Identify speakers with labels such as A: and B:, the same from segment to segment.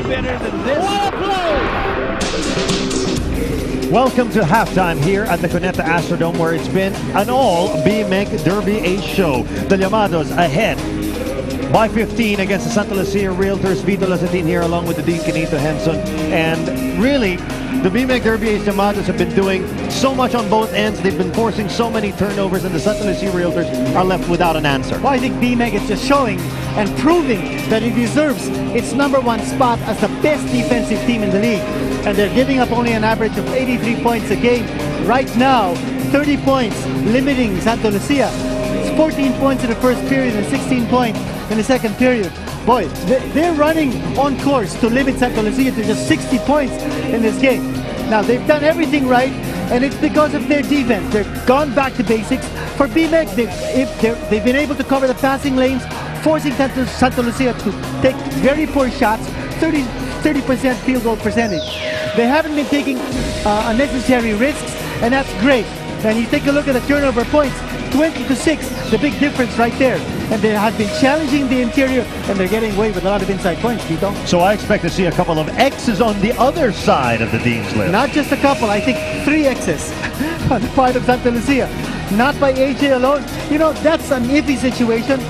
A: do better than this.
B: Welcome to halftime here at the Cuneta Astrodome, where it's been an all BMEG Derby Ace show. The LLAMADOS ahead by 15 against the Santa Lucia Realtors. Vito Lazatin here along with the Dean Canito Henson. And really, the BMEG Derby Ace LLAMADOS have been doing so much on both ends. They've been forcing so many turnovers, and the Santa Lucia Realtors are left without an answer.
C: Well, I think BMEG is just showing and proving that it deserves its #1 spot as the best defensive team in the league. And they're giving up only an average of 83 points a game. Right now, 30 points, limiting Santa Lucia. It's 14 points in the first period and 16 points in the second period. Boy, they're running on course to limit Santa Lucia to just 60 points in this game. Now, they've done everything right, and it's because of their defense. They've gone back to basics. For BMEG, they've been able to cover the passing lanes, forcing Santa Lucia to take very poor shots, 30% field goal percentage. They haven't been taking unnecessary risks, and that's great. And you take a look at the turnover points, 20-6, the big difference right there. And they have been challenging the interior, and they're getting away with a lot of inside points, Vito.
B: So I expect to see a couple of X's on the other side of the Dean's list.
C: Not just a couple, I think 3 X's on the part of Santa Lucia. Not by AJ alone. You know, that's an iffy situation.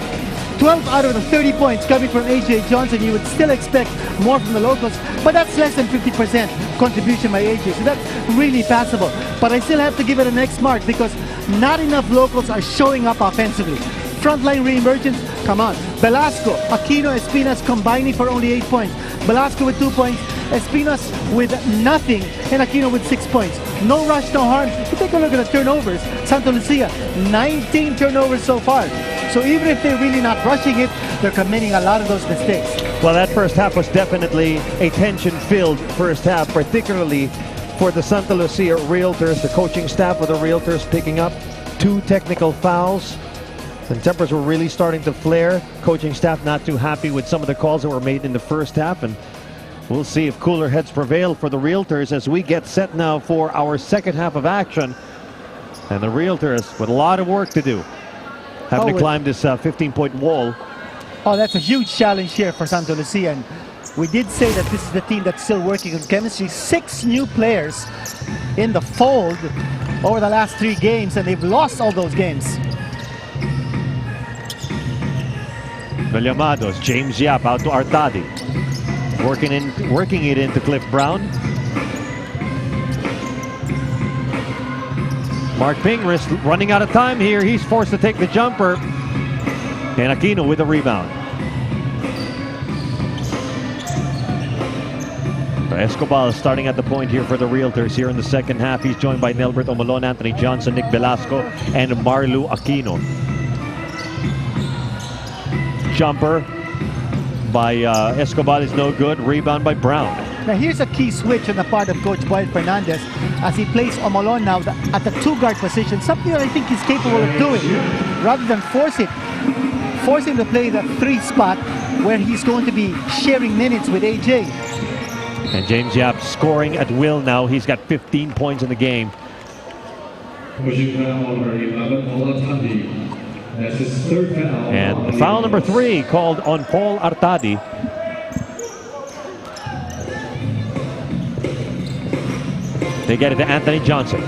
C: 12 out of the 30 points coming from AJ Johnson. You would still expect more from the locals, but that's less than 50% contribution by AJ, so that's really passable. But I still have to give it an X mark because not enough locals are showing up offensively. Frontline reemergence, come on. Velasco, Aquino, Espinas combining for only 8 points. Velasco with 2 points, Espinas with nothing, and Aquino with 6 points. No rush, no harm. You take a look at the turnovers. Santa Lucia, 19 turnovers so far. So even if they're really not rushing it, they're committing a lot of those mistakes.
B: Well, that first half was definitely a tension-filled first half, particularly for the Santa Lucia Realtors. The coaching staff of the Realtors picking up 2 technical fouls. And tempers were really starting to flare. Coaching staff not too happy with some of the calls that were made in the first half. And we'll see if cooler heads prevail for the Realtors as we get set now for our second half of action. And the Realtors with a lot of work to do, having to climb this 15-point wall.
C: Oh, that's a huge challenge here for Santa Lucia. And we did say that this is the team that's still working on chemistry. 6 new players in the fold over the last 3 games, and they've lost all those games.
B: The LLAMADOS, James Yap out to Artadi. Working it into Cliff Brown. Mark Pingris running out of time here. He's forced to take the jumper. And Aquino with a rebound. Escobar starting at the point here for the Realtors here in the second half. He's joined by Nelbert Omolon, Anthony Johnson, Nick Velasco, and Marlu Aquino. Jumper by Escobar is no good. Rebound by Brown.
C: Now here's a key switch on the part of Coach Boyd Fernandez as he plays Omolon now at the 2-guard position, something that I think he's capable of doing, rather than force him to play the 3 spot where he's going to be sharing minutes with AJ.
B: And James Yap scoring at will now. He's got 15 points in the game.
D: That's his 3rd foul.
B: And foul number 3 called on Paul Artadi. They get it to Anthony Johnson.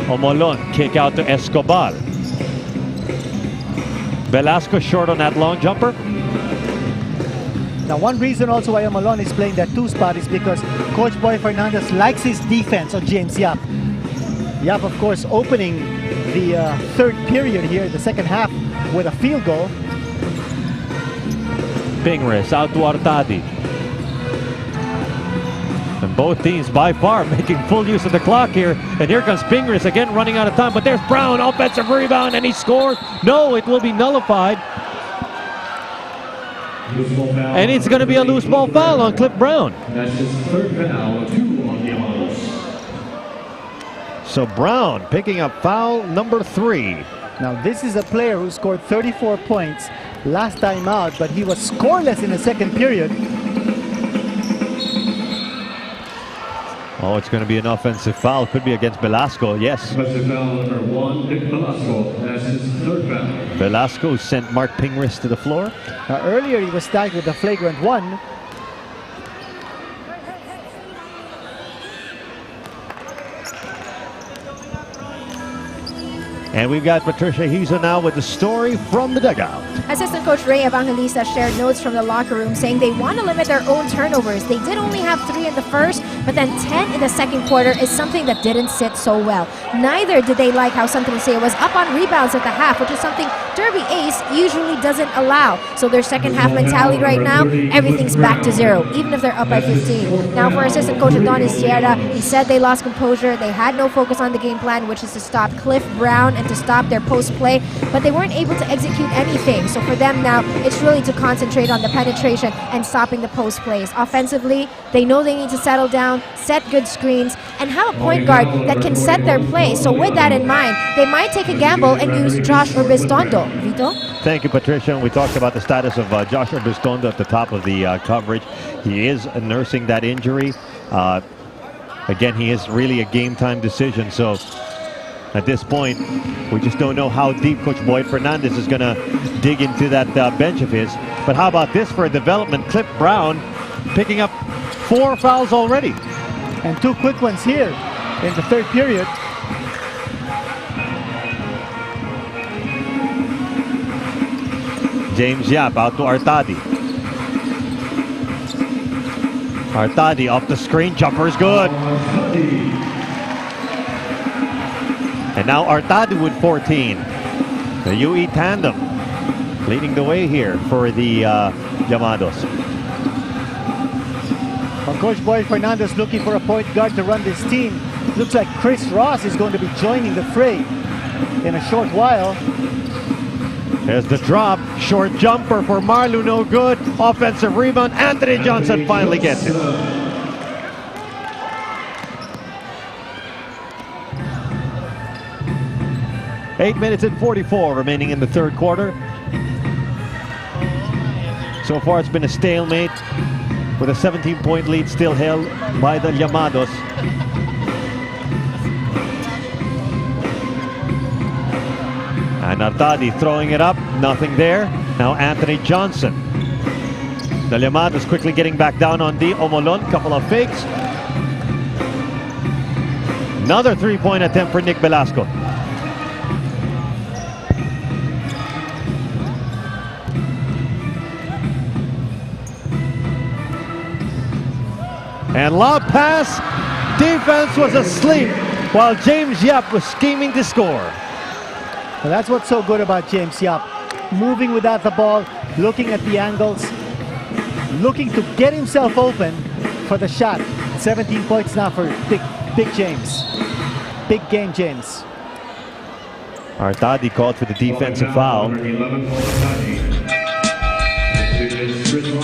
B: Omolon kick out to Escobar. Velasco short on that long jumper.
C: Now one reason also why Omolon is playing that 2 spot is because Coach Boy Fernandez likes his defense on James Yap. Yap, of course, opening the 3rd period here, the second half, with a field goal.
B: Pingris out to Artadi. And both teams by far making full use of the clock here. And here comes Pingris again running out of time. But there's Brown, offensive rebound, and he scores. No, it will be nullified. And it's going to be a loose ball foul on Cliff Brown.
D: That's his 3rd foul, 2 on the LLAMADOS.
B: So Brown picking up foul number 3.
C: Now this is a player who scored 34 points last time out, but he was scoreless in the second period.
B: Oh, it's going to be an offensive foul. Could be against Velasco, yes.
D: Offensive foul number 1, Nick Velasco. That's his 3rd foul.
B: Velasco sent Mark Pingris to the floor.
C: Earlier, he was tagged with a flagrant 1.
B: And we've got Patricia Hizo now with the story from the dugout.
A: Assistant Coach Ray Evangelista shared notes from the locker room saying they want to limit their own turnovers. They did only have 3 in the first, but then 10 in the second quarter is something that didn't sit so well. Neither did they like how Santa Lucia was up on rebounds at the half, which is something Derby Ace usually doesn't allow. So their second half mentality right now, everything's back to 0, even if they're up by 15. Now for Assistant Coach Adonis Sierra, he said they lost composure. They had no focus on the game plan, which is to stop Cliff Brown and to stop their post play, but they weren't able to execute anything. So for them now, it's really to concentrate on the penetration and stopping the post plays. Offensively, they know they need to settle down, set good screens, and have a point guard that can set their play. So with that in mind, they might take a gamble and use Josh Urbistondo. Vito?
B: Thank you, Patricia. We talked about the status of Josh Urbistondo at the top of the coverage. He is nursing that injury. Again, he is really a game-time decision. So at this point, we just don't know how deep Coach Boyd Fernandez is going to dig into that bench of his. But how about this for a development? Cliff Brown picking up 4 fouls already.
C: And 2 quick ones here in the third period.
B: James Yap out to Artadi. Artadi off the screen, jumper is good. And now Artadi with 14. The UE tandem leading the way here for the LLAMADOS.
C: Well, Coach Boyd Fernandez looking for a point guard to run this team. Looks like Chris Ross is going to be joining the fray in a short while.
B: There's the drop. Short jumper for Marlu, no good. Offensive rebound. Anthony Johnson finally gets it. Eight minutes and 44 remaining in the third quarter. So far it's been a stalemate with a 17-point lead still held by the LLAMADOS. And Artadi throwing it up, nothing there. Now Anthony Johnson. The LLAMADOS quickly getting back down on D. Omolon, couple of fakes. Another 3-point attempt for Nick Velasco. And lob pass, defense was asleep while James Yap was scheming to score.
C: Well, that's what's so good about James Yap. Moving without the ball, looking at the angles, looking to get himself open for the shot. 17 points now for Big James. Big game, James.
B: Artadi called for the defensive foul.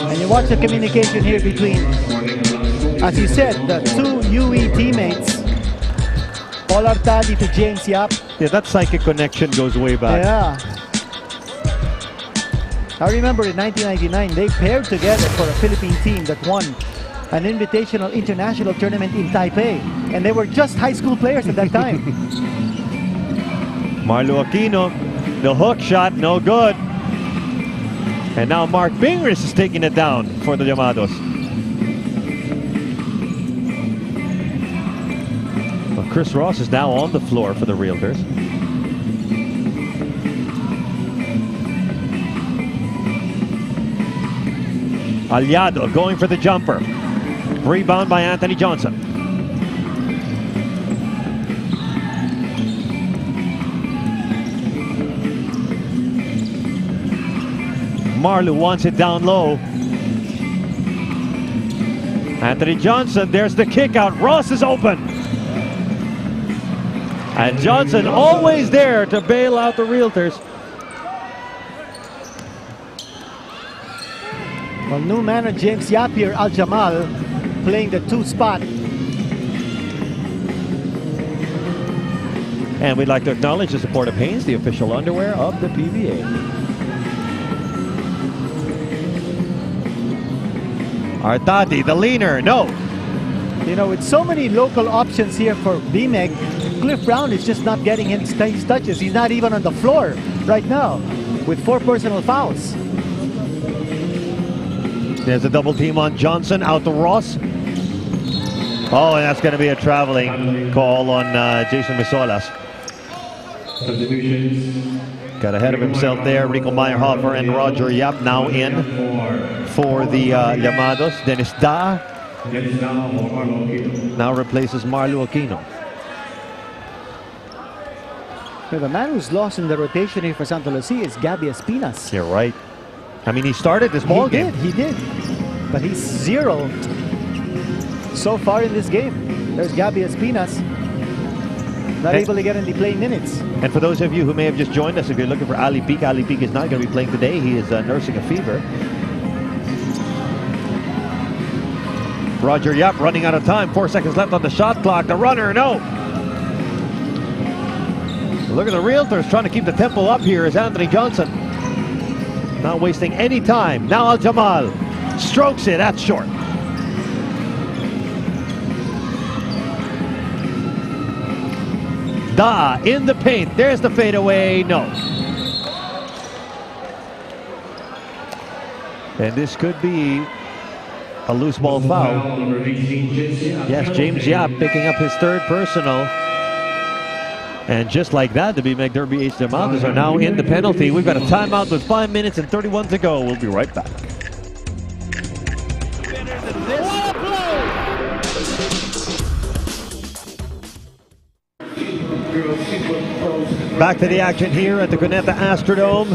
C: And you watch the communication here between, as you said, the 2 UE teammates, Paul Artadi to James Yap.
B: Yeah, that psychic connection goes way back.
C: Yeah. I remember in 1999, they paired together for a Philippine team that won an invitational international tournament in Taipei. And they were just high school players at that time.
B: Marlo Aquino, the hook shot, no good. And now Mark Pingris is taking it down for the LLAMADOS. Well, Chris Ross is now on the floor for the Realtors. Aliado going for the jumper. Rebound by Anthony Johnson. Marlu wants it down low. Anthony Johnson, there's the kick out. Ross is open. And Johnson always there to bail out the Realtors.
C: Well, new man of James Yap here, Al Jamal, playing the 2 spot.
B: And we'd like to acknowledge the support of Hanes, the official underwear of the PBA. Artadi, the leaner, no.
C: You know, with so many local options here for BMEG, Cliff Brown is just not getting his touches. He's not even on the floor right now. with 4 personal fouls.
B: There's a double team on Johnson, out to Ross. Oh, and that's going to be a traveling call on Jason Misolas. Got ahead of himself there. Rico Meyerhofer and Roger Yap now in for the LLAMADOS. Dennis Da now replaces Marlo Aquino.
C: The man who's lost in the rotation here for Santa Lucia is Gabby Espinas.
B: You're right. I mean, he started this ball game.
C: He did. But he's 0 so far in this game. There's Gabby Espinas. Not able to get any playing minutes.
B: And for those of you who may have just joined us, if you're looking for Ali Peak is not going to be playing today. He is nursing a fever. Roger Yap running out of time. 4 seconds left on the shot clock. The runner, no. Look at the Realtors trying to keep the tempo up here is Anthony Johnson. Not wasting any time. Now Al-Jamal strokes it. That's short. Da in the paint. There's the fadeaway. No. And this could be a loose ball foul. Yes, James Yap picking up his 3rd personal. And just like that, the BMEG Derby LLAMADOS are now in the penalty. We've got a timeout with 5 minutes and 31 to go. We'll be right back. Back to the action here at the Cuneta Astrodome.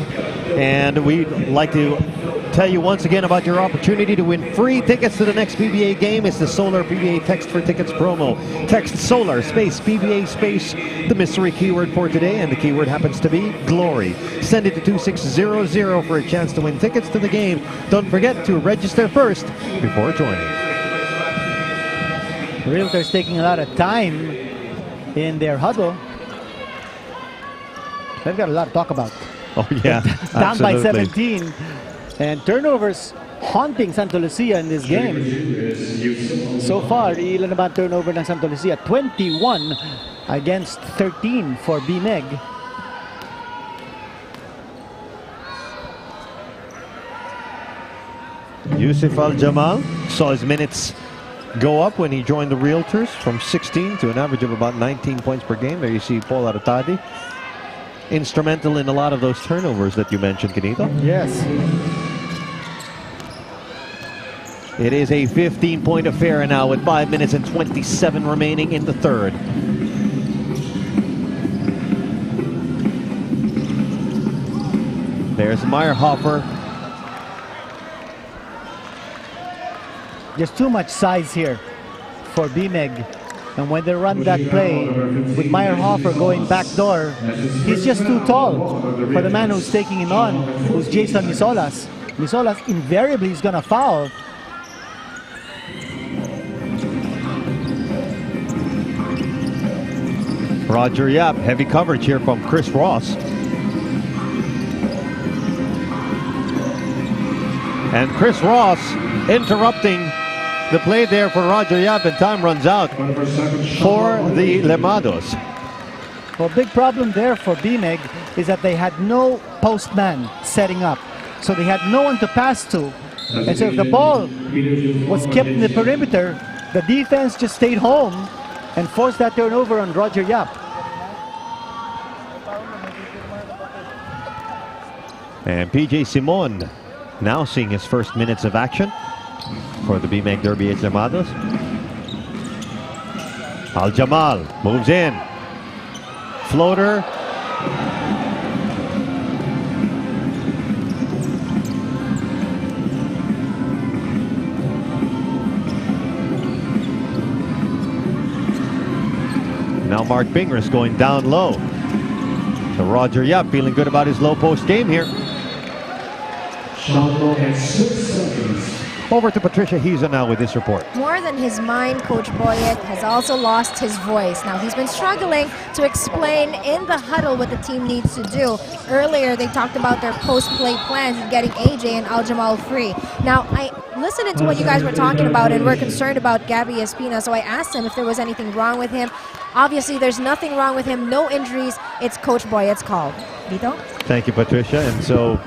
B: And we'd like to tell you once again about your opportunity to win free tickets to the next PBA game. It's the Solar PBA Text for Tickets promo. Text Solar space PBA space the mystery keyword for today, and the keyword happens to be glory. Send it to 2600 for a chance to win tickets to the game. Don't forget to register first before joining.
C: Realtors taking a lot of time in their huddle. They've got a lot to talk about.
B: Oh yeah,
C: Down by 17. And turnovers haunting Santa Lucia in this game. So far, ilan naman turnover ng Santa Lucia? 21 against 13 for BMEG.
B: Yusuf Al-Jamal saw his minutes go up when he joined the Realtors from 16 to an average of about 19 points per game. There you see Paul Artadi. Instrumental in a lot of those turnovers that you mentioned, Kenito.
C: Yes.
B: It is a 15-point affair now with 5 minutes and 27 remaining in the 3rd. There's Meyerhofer.
C: There's too much size here for BMEG. And when they run that play with Meyerhofer going backdoor, he's just too tall for the man who's taking him on, who's Jason Misolas. Misolas invariably is going to foul.
B: Roger Yap, heavy coverage here from Chris Ross. And Chris Ross interrupting the play there for Roger Yap, and time runs out for the LLAMADOS.
C: Well, big problem there for BMEG is that they had no postman setting up. So they had no one to pass to. And so if the ball was kept in the perimeter, the defense just stayed home and forced that turnover on Roger Yap.
B: And PJ Simon now seeing his first minutes of action for the BMEG Derby LLAMADOS. Al-Jamal moves in. Floater. Now Mark Bingris going down low. So Roger Yap feeling good about his low post game here. Over to Patricia Hiza now with this report.
A: More than his mind, Coach Boyet has also lost his voice. Now, he's been struggling to explain in the huddle what the team needs to do. Earlier, they talked about their post-play plans and getting AJ and Al-Jamal free. Now, I listened to what you guys were talking about, and we're concerned about Gabby Espina, so I asked him if there was anything wrong with him. Obviously, there's nothing wrong with him. No injuries. It's Coach Boyet's call. Dito?
B: Thank you, Patricia. And so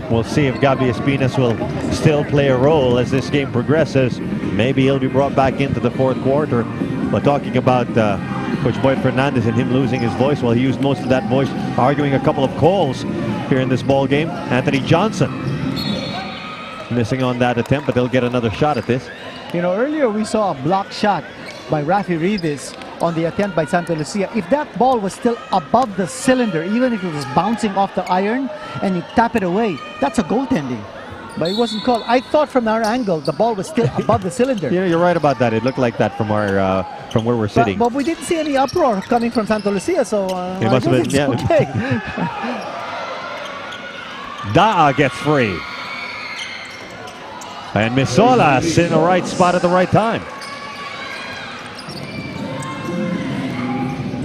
B: we'll see if Gabby Espinas will still play a role as this game progresses. Maybe he'll be brought back into the fourth quarter. But talking about Coach Boyet Fernandez and him losing his voice, well, he used most of that voice arguing a couple of calls here in this ball game. Anthony Johnson missing on that attempt, but they'll get another shot at this.
C: You know, earlier we saw a block shot by Rafi Rivas on the attempt by Santa Lucia. If that ball was still above the cylinder, even if it was bouncing off the iron and you tap it away, that's a goaltending. But it wasn't called. I thought from our angle the ball was still above the cylinder.
B: You know, you're right about that. It looked like that from our from where we're sitting.
C: But we didn't see any uproar coming from Santa Lucia, so
B: it must have been, yeah.
C: Okay.
B: Da'a gets free. And Misolas in the right spot at the right time.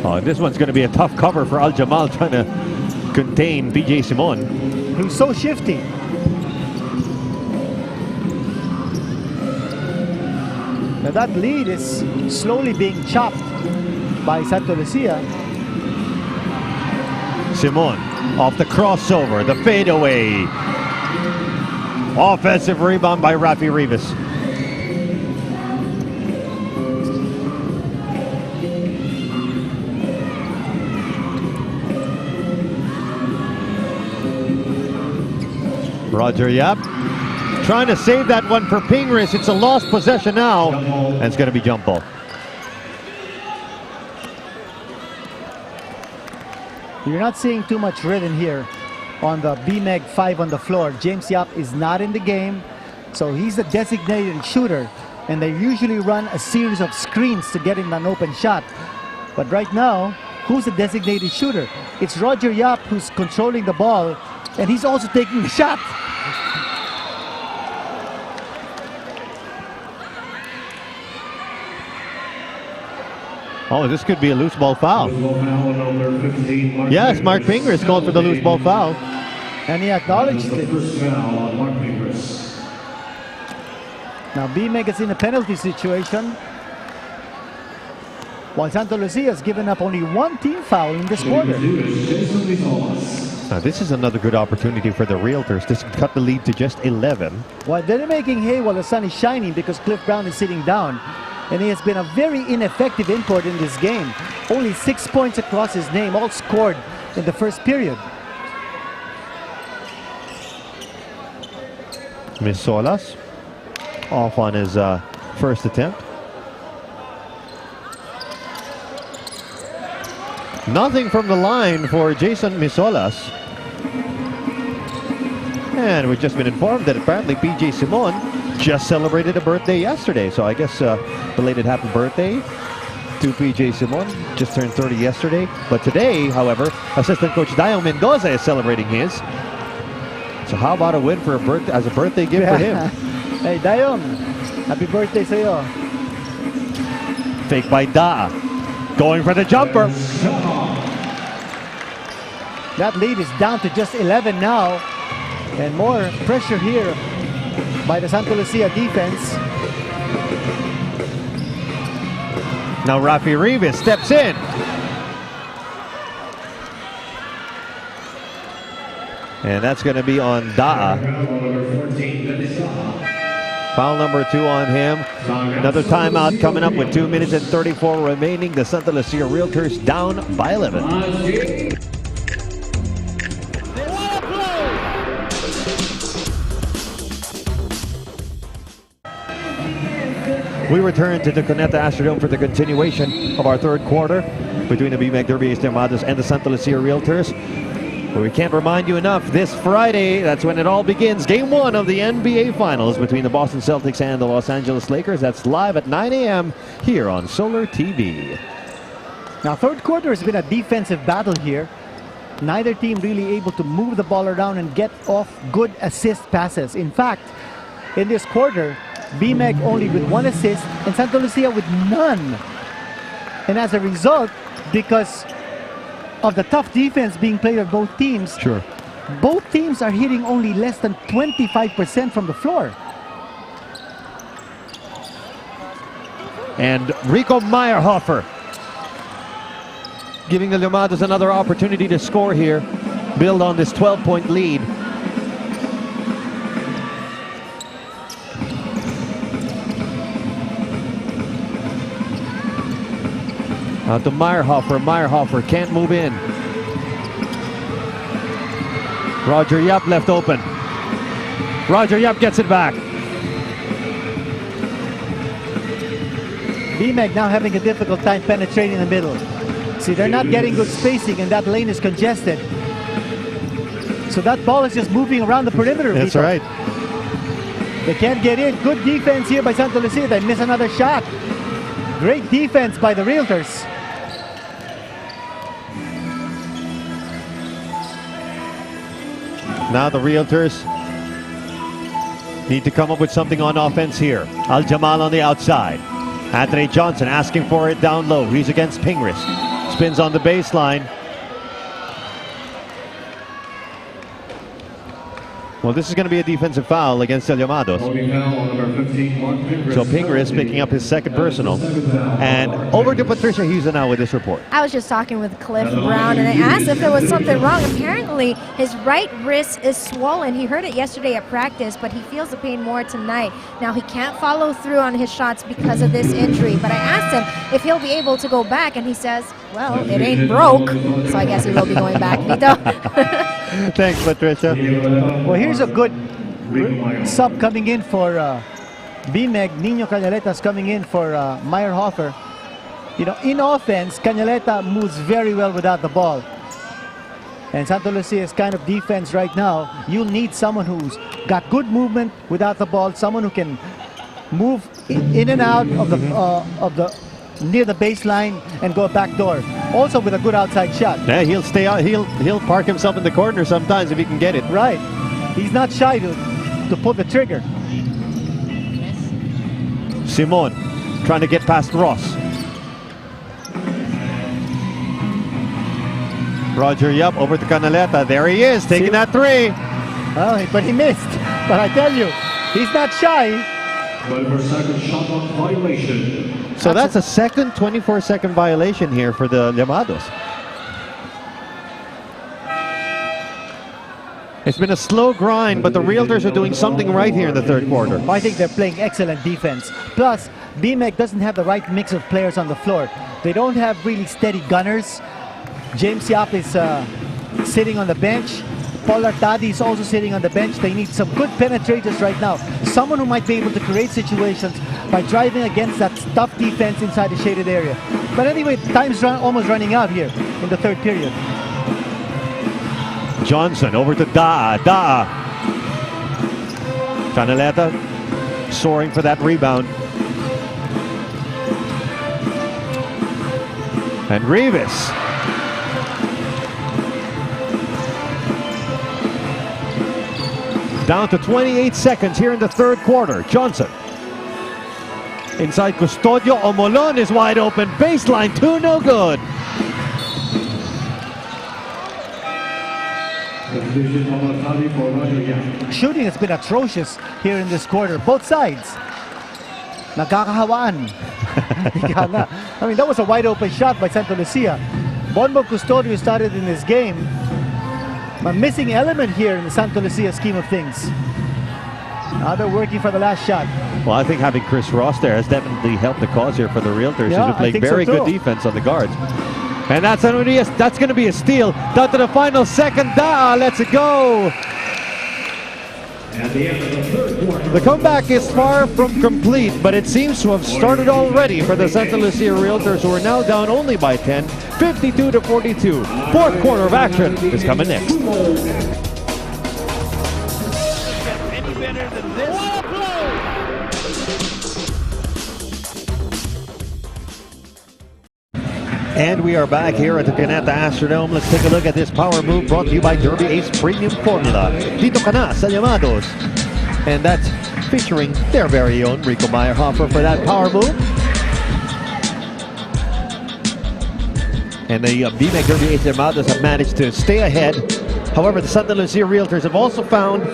B: Oh, this one's going to be a tough cover for Al Jamal trying to contain PJ Simon.
C: He's so shifty. Now that lead is slowly being chopped by Santa Lucia.
B: Simon off the crossover, the fadeaway. Offensive rebound by Rafi Rivas. Roger Yap trying to save that one for Pingris. It's a lost possession now, and it's going to be jump ball.
C: You're not seeing too much rhythm here on the BMEG 5 on the floor. James Yap is not in the game, so he's a designated shooter, and they usually run a series of screens to get him an open shot. But right now, who's the designated shooter? It's Roger Yap who's controlling the ball, and he's also taking the shot.
B: Oh, this could be a loose ball foul. Yes, Mark Pingris called for the loose ball foul.
C: And he acknowledged it. Now BMEG is in a penalty situation, while Santa Lucia has given up only one team foul in this quarter.
B: Now this is another good opportunity for the Realtors to cut the lead to just 11.
C: Well, they're making hay while the sun is shining because Cliff Brown is sitting down. And he has been a very ineffective import in this game. Only 6 points across his name, all scored in the first period.
B: Misolas off on his first attempt. Nothing from the line for Jason Misolas. And we've just been informed that apparently PJ Simon just celebrated a birthday yesterday. So I guess belated happy birthday to PJ Simon. Just turned 30 yesterday. But today, however, assistant coach Dayo Mendoza is celebrating his. So how about a win for a birthday as a birthday gift for him?
C: Hey Dayon, happy birthday sa'yo.
B: Fake by Da'a. Going for the jumper.
C: That lead is down to just 11 now. And more pressure here by the Santa Lucia defense.
B: Now Rafi Rivas steps in. And that's going to be on Da'a. Foul number 2 on him. Another timeout coming up with 2 minutes and 34 remaining. The Santa Lucia Realtors down by 11. We return to the Cuneta Astrodome for the continuation of our third quarter between the BMEG Derby LLAMADOS and the Santa Lucia Realtors. But we can't remind you enough, this Friday, that's when it all begins. Game 1 of the NBA Finals between the Boston Celtics and the Los Angeles Lakers. That's live at 9 a.m. here on Solar TV.
C: Now, third quarter has been a defensive battle here. Neither team really able to move the ball around and get off good assist passes. In fact, in this quarter, BMEG only with 1 assist and Santa Lucia with none. And as a result, because of the tough defense being played by both teams,
B: sure,
C: both teams are hitting only less than 25% from the floor.
B: And Rico Meyerhofer giving the LLAMADOS another opportunity to score here, build on this 12-point lead. Out to Meyerhofer. Meyerhofer can't move in. Roger Yap left open. Roger Yap gets it back.
C: BMEG now having a difficult time penetrating the middle. See, they're not getting good spacing and that lane is congested. So that ball is just moving around the perimeter.
B: That's right.
C: They can't get in. Good defense here by Santa Lucia. They miss another shot. Great defense by the Realtors.
B: Now the Realtors need to come up with something on offense here. Al-Jamal on the outside. Anthony Johnson asking for it down low. He's against Pingris. Spins on the baseline. Well, this is going to be a defensive foul against LLAMADOS. So Pingris picking up his second personal. And over to Patricia Husa now with this report.
A: I was just talking with Cliff Brown and I asked if there was something wrong. Apparently, his right wrist is swollen. He heard it yesterday at practice, but he feels the pain more tonight. Now, he can't follow through on his shots because of this injury, but I asked him if he'll be able to go back, and he says, well, it ain't broke, so I guess he will be going back.
B: Thanks, Patricia.
C: Well, here's a good sub coming in for BMEG. Nino Cañaleta's coming in for Meyerhofer. You know, in offense, Cañaleta moves very well without the ball. And Santa Lucia's kind of defense right now, you need someone who's got good movement without the ball, someone who can move in and out of the near the baseline and go back door. Also with a good outside shot.
B: Yeah, he'll stay out. He'll park himself in the corner sometimes if he can get it.
C: Right. He's not shy to pull the trigger.
B: Simon trying to get past Ross. Roger Yap over to Canaleta. There he is, taking that three.
C: Oh, but he missed. But I tell you, he's not shy.
D: 24-second shot on violation.
B: So that's a second 24-second violation here for the LLAMADOS. It's been a slow grind, but the Realtors are doing something right here in the third quarter.
C: I think they're playing excellent defense. Plus, BMEG doesn't have the right mix of players on the floor. They don't have really steady gunners. James Yap is sitting on the bench. Paul Artadi is also sitting on the bench. They need some good penetrators right now. Someone who might be able to create situations by driving against that tough defense inside the shaded area. But anyway, time's almost running out here in the third period.
B: Johnson over to Daa. Canaleta soaring for that rebound. And Rivas. Down to 28 seconds here in the third quarter. Johnson. Inside Custodio. Omolon is wide open. Baseline, two, no good.
C: Shooting has been atrocious here in this quarter. Both sides. Nagkakahawaan. I mean, that was a wide open shot by Santa Lucia. Bonbon Custodio started in this game. A missing element here in the Santa Lucia scheme of things. Now they're working for the last shot.
B: Well, I think having Chris Ross there has definitely helped the cause here for the Realtors.
C: Yeah,
B: He's been playing very
C: so
B: good defense on the guards. And that's going to be a steal. Down to the final second. Daa lets it go.
D: At the end of the third quarter.
B: The comeback is far from complete, but it seems to have started already for the Santa Lucia Realtors, who are now down only by 10, 52-42. Fourth quarter of action is coming next.
C: Any better than this?
B: And we are back here at the Caneta Astrodome. Let's take a look at this power move brought to you by Derby Ace Premium Formula. Dito ka na sa LLAMADOS. And that's featuring their very own Rico Meyerhofer for that power move. And the BMEG Derby Ace LLAMADOS have managed to stay ahead. However, the Santa Lucia Realtors have also found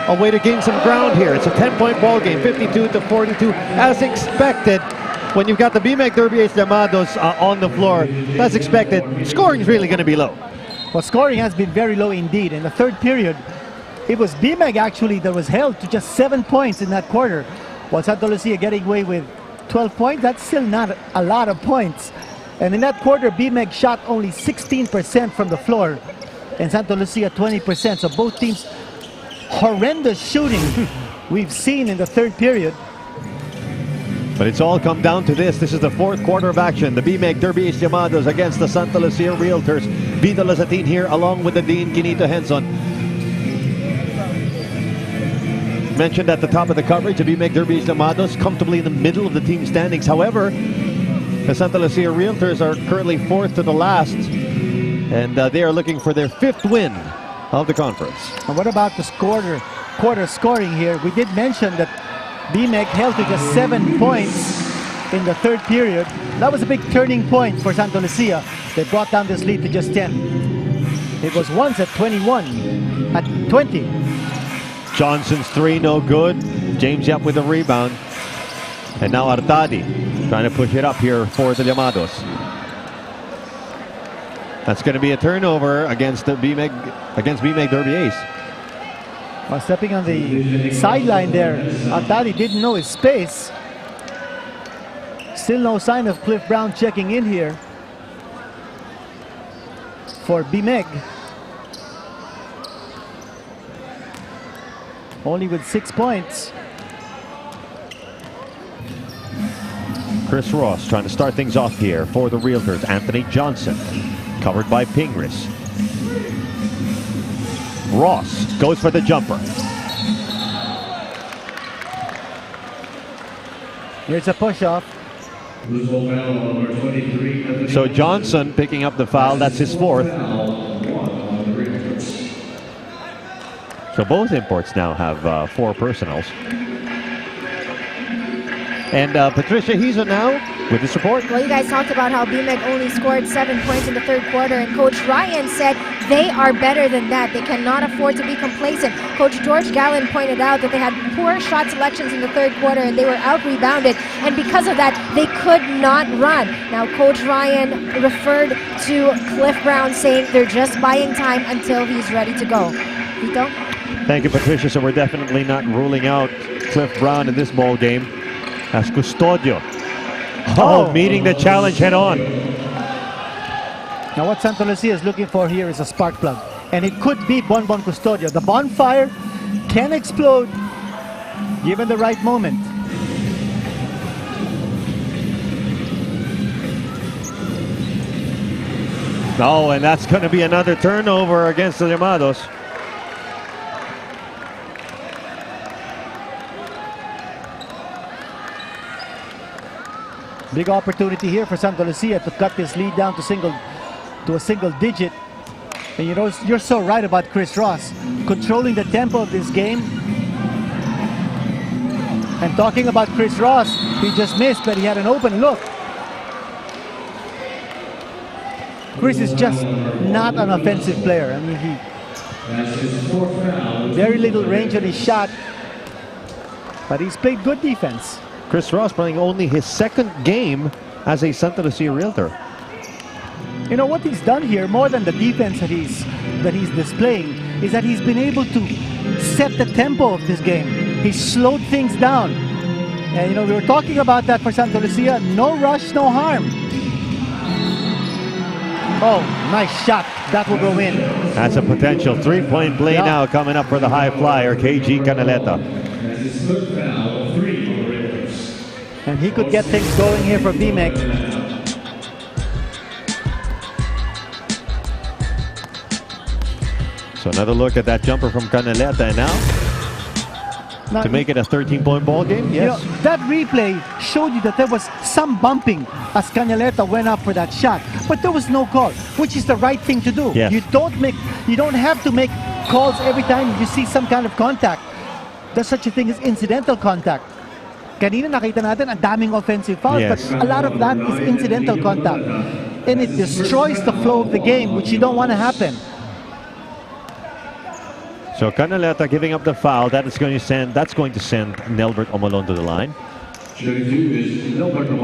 B: a way to gain some ground here. It's a 10-point ball game, 52-42, as expected. when you've got the BMEG Derby Ace LLAMADOS on the floor, that's expected. Scoring is really going to be low.
C: Well, scoring has been very low indeed. In the third period, it was BMEG actually that was held to just 7 points in that quarter, while Santa Lucia getting away with 12 points. That's still not a lot of points. And in that quarter, BMEG shot only 16% from the floor, and Santa Lucia 20%. So both teams, horrendous shooting we've seen in the third period.
B: But it's all come down to this. This is the fourth quarter of action. The BMEG Derby Ace LLAMADOS against the Santa Lucia Realtors. Vito Lazatin here along with the Dean, Quinito Henson. Mentioned at the top of the coverage, the BMEG Derby Ace LLAMADOS comfortably in the middle of the team standings. However, the Santa Lucia Realtors are currently fourth to the last, and they are looking for their fifth win of the conference.
C: And what about the quarter scoring here? We did mention that BMEG held to just 7 points in the third period. That was a big turning point for Santa Lucia. They brought down this lead to just 10. It was once at 21, at 20.
B: Johnson's three, no good. James Yap with the rebound. And now Artadi trying to push it up here for the LLAMADOS. That's going to be a turnover against the BMEG Derby Ace.
C: Well, stepping on the sideline there, Artadi didn't know his space. Still no sign of Cliff Brown checking in here for BMEG. Only with 6 points.
B: Chris Ross trying to start things off here for the Realtors. Anthony Johnson covered by Pingris. Ross goes for the jumper.
C: Here's a push-off.
B: So Johnson picking up the foul. That's his fourth. So both imports now have 4 personals. And Patricia Hizo now with this report.
A: Well, you guys talked about how BMEG only scored 7 points in the third quarter, and Coach Ryan said they are better than that. They cannot afford to be complacent. Coach George Gallen pointed out that they had poor shot selections in the third quarter and they were out-rebounded, and because of that, they could not run. Now, Coach Ryan referred to Cliff Brown saying they're just buying time until he's ready to go. Vito?
B: Thank you, Patricia. So we're definitely not ruling out Cliff Brown in this ball game as Custodio. Meeting the challenge head on.
C: Now what Santa Lucia is looking for here is a spark plug. And it could be Bonbon Custodio. The bonfire can explode given the right moment.
B: Oh, and that's going to be another turnover against the LLAMADOS.
C: Big opportunity here for Santa Lucia to cut this lead down to a single digit. And you know, you're so right about Chris Ross controlling the tempo of this game. And talking about Chris Ross, he just missed, but he had an open look. Chris is just not an offensive player. I mean, he very little range on his shot, but he's played good defense.
B: Chris Ross playing only his second game as a Santa Lucia Realtor.
C: You know what he's done here, more than the defense that he's displaying, is that he's been able to set the tempo of this game. He's slowed things down. And you know, we were talking about that for Santa Lucia. No rush, no harm. Oh, nice shot. That will go in.
B: That's a potential three-point play now coming up for the high flyer, KG Canaleta.
C: And he could get things going here for BMEG.
B: So another look at that jumper from Canaleta, and now to make it a 13-point ball game. Yes.
C: You know, that replay showed you that there was some bumping as Canaleta went up for that shot, but there was no call, which is the right thing to do.
B: Yes.
C: You don't have to make calls every time you see some kind of contact. There's such a thing as incidental contact. Kanina nakita natin ang daming offensive fouls, but a lot of that is incidental contact. And it destroys the flow of the game, which you don't want to happen.
B: So Canaleta giving up the foul. That's going to send Nelbert Omalon to the line.
D: Shooting 2 is number 1.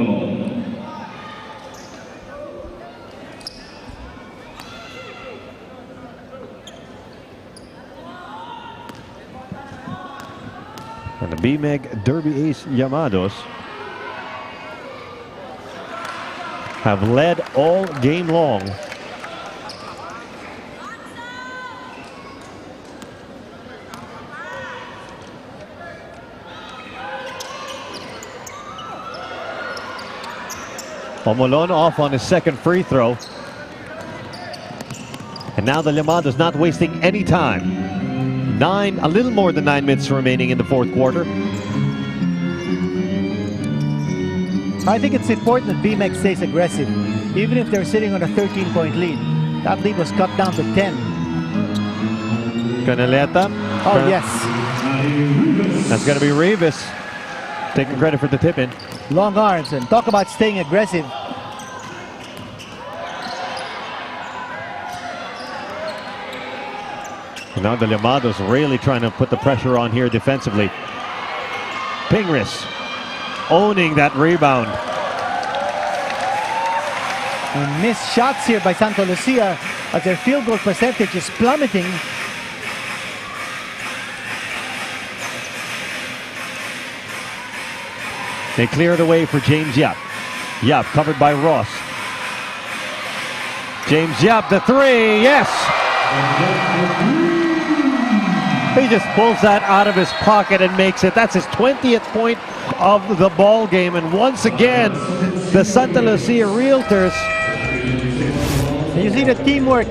B: And the BMEG Derby ace LLAMADOS have led all game long. Omolon off on his second free throw. And now the LLAMADOS not wasting any time. A little more than 9 minutes remaining in the fourth quarter.
C: I think it's important that BMEG stays aggressive, even if they're sitting on a 13-point lead. That lead was cut down to 10.
B: Canaleta.
C: Oh, yes.
B: That's going to be Rivas taking credit for the tip-in.
C: Long arms, and talk about staying aggressive.
B: And now the LLAMADOS really trying to put the pressure on here defensively. Pingris owning that rebound.
C: And missed shots here by Santa Lucia as their field goal percentage is plummeting.
B: They clear the way for James Yap. Yap covered by Ross. James Yap, the three, yes! He just pulls that out of his pocket and makes it. That's his 20th point of the ball game. And once again, the Santa Lucia Realtors.
C: You see the teamwork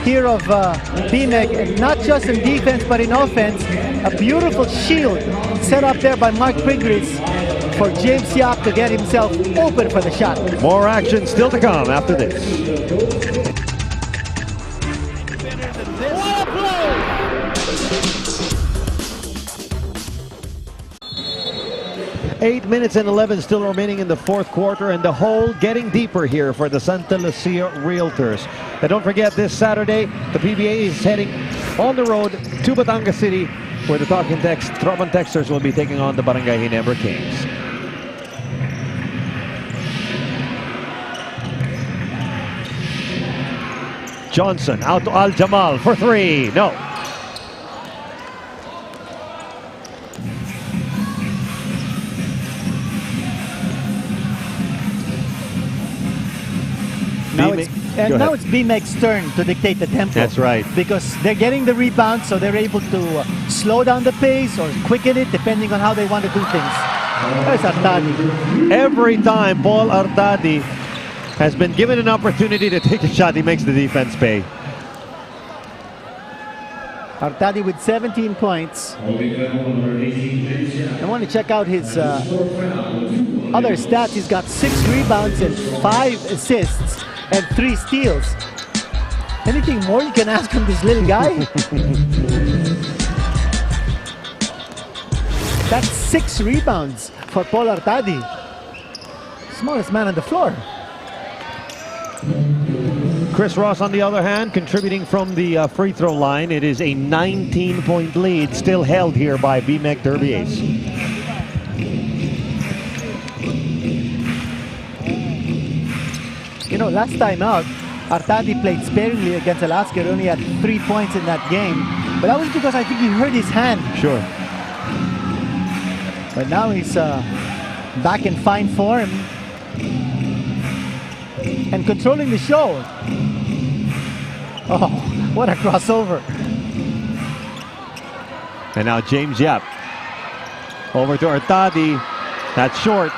C: here of BMEG, and not just in defense but in offense. A beautiful shield set up there by Mark Pingris for James Yap to get himself open for the shot.
B: More action still to come after this. 8 minutes and 11 still remaining in the fourth quarter, and the hole getting deeper here for the Santa Lucia Realtors. And don't forget, this Saturday, the PBA is heading on the road to Batangas City, where the Tropan Texters will be taking on the Barangay Ginebra Kings. Johnson out to Al Jamal for three. No.
C: Now it's BMEG's turn to dictate the tempo.
B: That's right.
C: Because they're getting the rebound, so they're able to slow down the pace or quicken it depending on how they want to do things. There's Artadi.
B: Every time Paul Artadi has been given an opportunity to take a shot, he makes the defense pay.
C: Artadi with 17 points. I want to check out his other stats. He's got 6 rebounds and 5 assists and 3 steals. Anything more you can ask from this little guy? That's 6 rebounds for Paul Artadi. Smallest man on the floor.
B: Chris Ross, on the other hand, contributing from the free throw line. It is a 19-point lead, still held here by BMEG Derby Ace.
C: You know, last time out, Artadi played sparingly against Alaska. He only had 3 points in that game. But that was because I think he hurt his hand.
B: Sure.
C: But now he's back in fine form and controlling the show. Oh, what a crossover.
B: And now James Yap over to Artadi. That's short.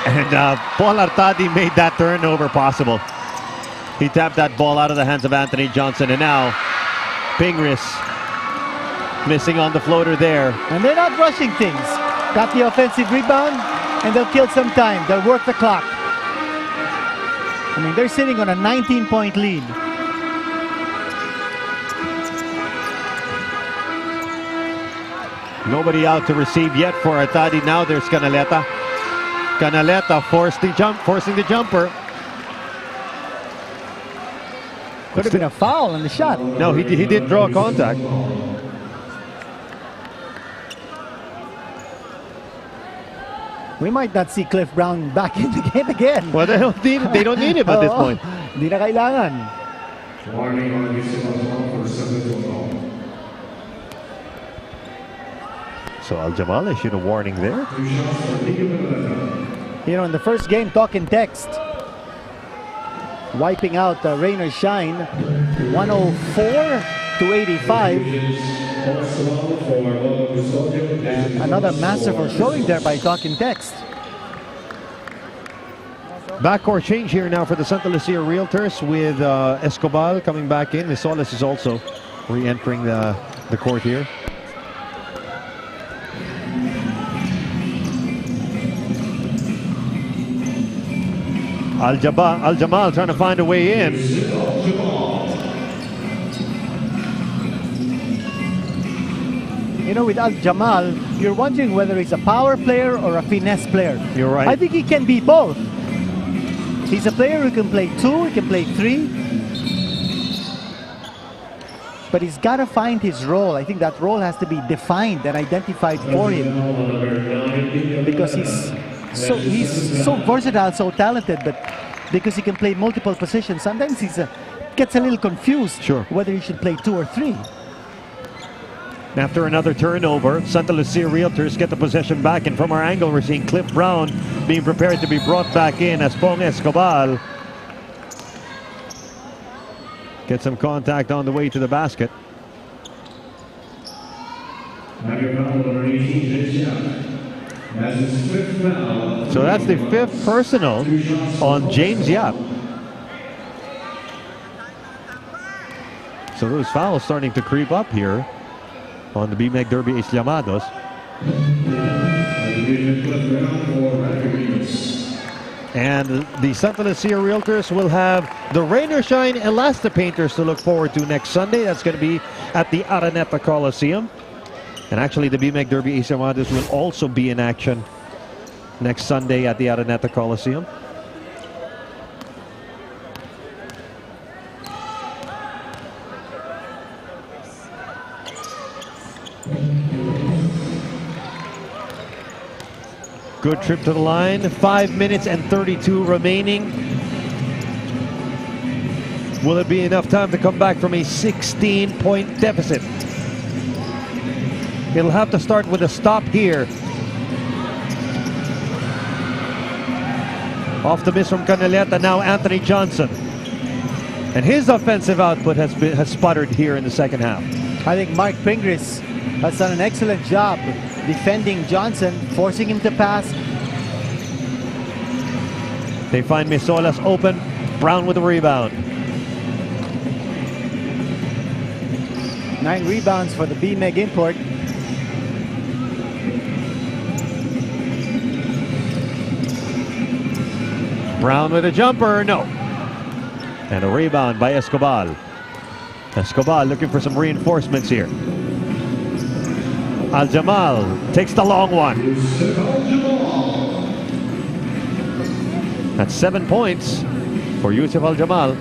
B: And Paul Artadi made that turnover possible. He tapped that ball out of the hands of Anthony Johnson, and now Pingris missing on the floater there.
C: And they're not rushing things. Got the offensive rebound, and they'll kill some time. They'll work the clock. I mean, they're sitting on a 19-point lead.
B: Nobody out to receive yet for Artadi. Now there's Canaleta. Canaleta forcing the jumper.
C: Could have been a foul on the shot.
B: No, he did draw contact.
C: We might not see Cliff Brown back in the game again.
B: Well, they don't need him at this point.
C: Hindi na kailangan.
D: Warning on for 7-12.
B: So Al-Jamal issued a warning there.
D: 2 shots for Nico Mendoza.
C: You know, in the first game, talk and text. Wiping out Rain or Shine, 104-85. And another masterful showing there by talk and text.
B: Backcourt change here now for the Santa Lucia Realtors with Escobar coming back in. Misolas is also re-entering the court here. Al-Jamal trying to find a way in.
C: You know, with Al-Jamal, you're wondering whether he's a power player or a finesse player.
B: You're right.
C: I think he can be both. He's a player who can play 2, he can play 3. But he's got to find his role. I think that role has to be defined and identified for him. Because he's so versatile, so talented, but because he can play multiple positions, sometimes he gets a little confused whether he should play 2 or 3.
B: After another turnover, Santa Lucia Realtors get the possession back, and from our angle we're seeing Cliff Brown being prepared to be brought back in as Pong Escobar gets some contact on the way to the basket. So that's the 5th personal on James Yap. So those fouls starting to creep up here on the BMEG Derby LLAMADOS. And the Santa Lucia Realtors will have the Rain or Shine Elasta Painters to look forward to next Sunday. That's going to be at the Araneta Coliseum. And actually the BMEG Derby LLAMADOS will also be in action next Sunday at the Araneta Coliseum. Good trip to the line. 5 minutes and 32 remaining. Will it be enough time to come back from a 16-point deficit? It'll have to start with a stop here. Off the miss from Canaleta, now Anthony Johnson. And his offensive output has sputtered here in the second half.
C: I think Mark Pingris has done an excellent job defending Johnson, forcing him to pass.
B: They find Misolas open. Brown with the rebound.
C: 9 rebounds for the BMEG import.
B: Brown with a jumper, no. And a rebound by Escobar. Escobar looking for some reinforcements here. Al-Jamal takes the long one. That's 7 points for Yusuf Al-Jamal.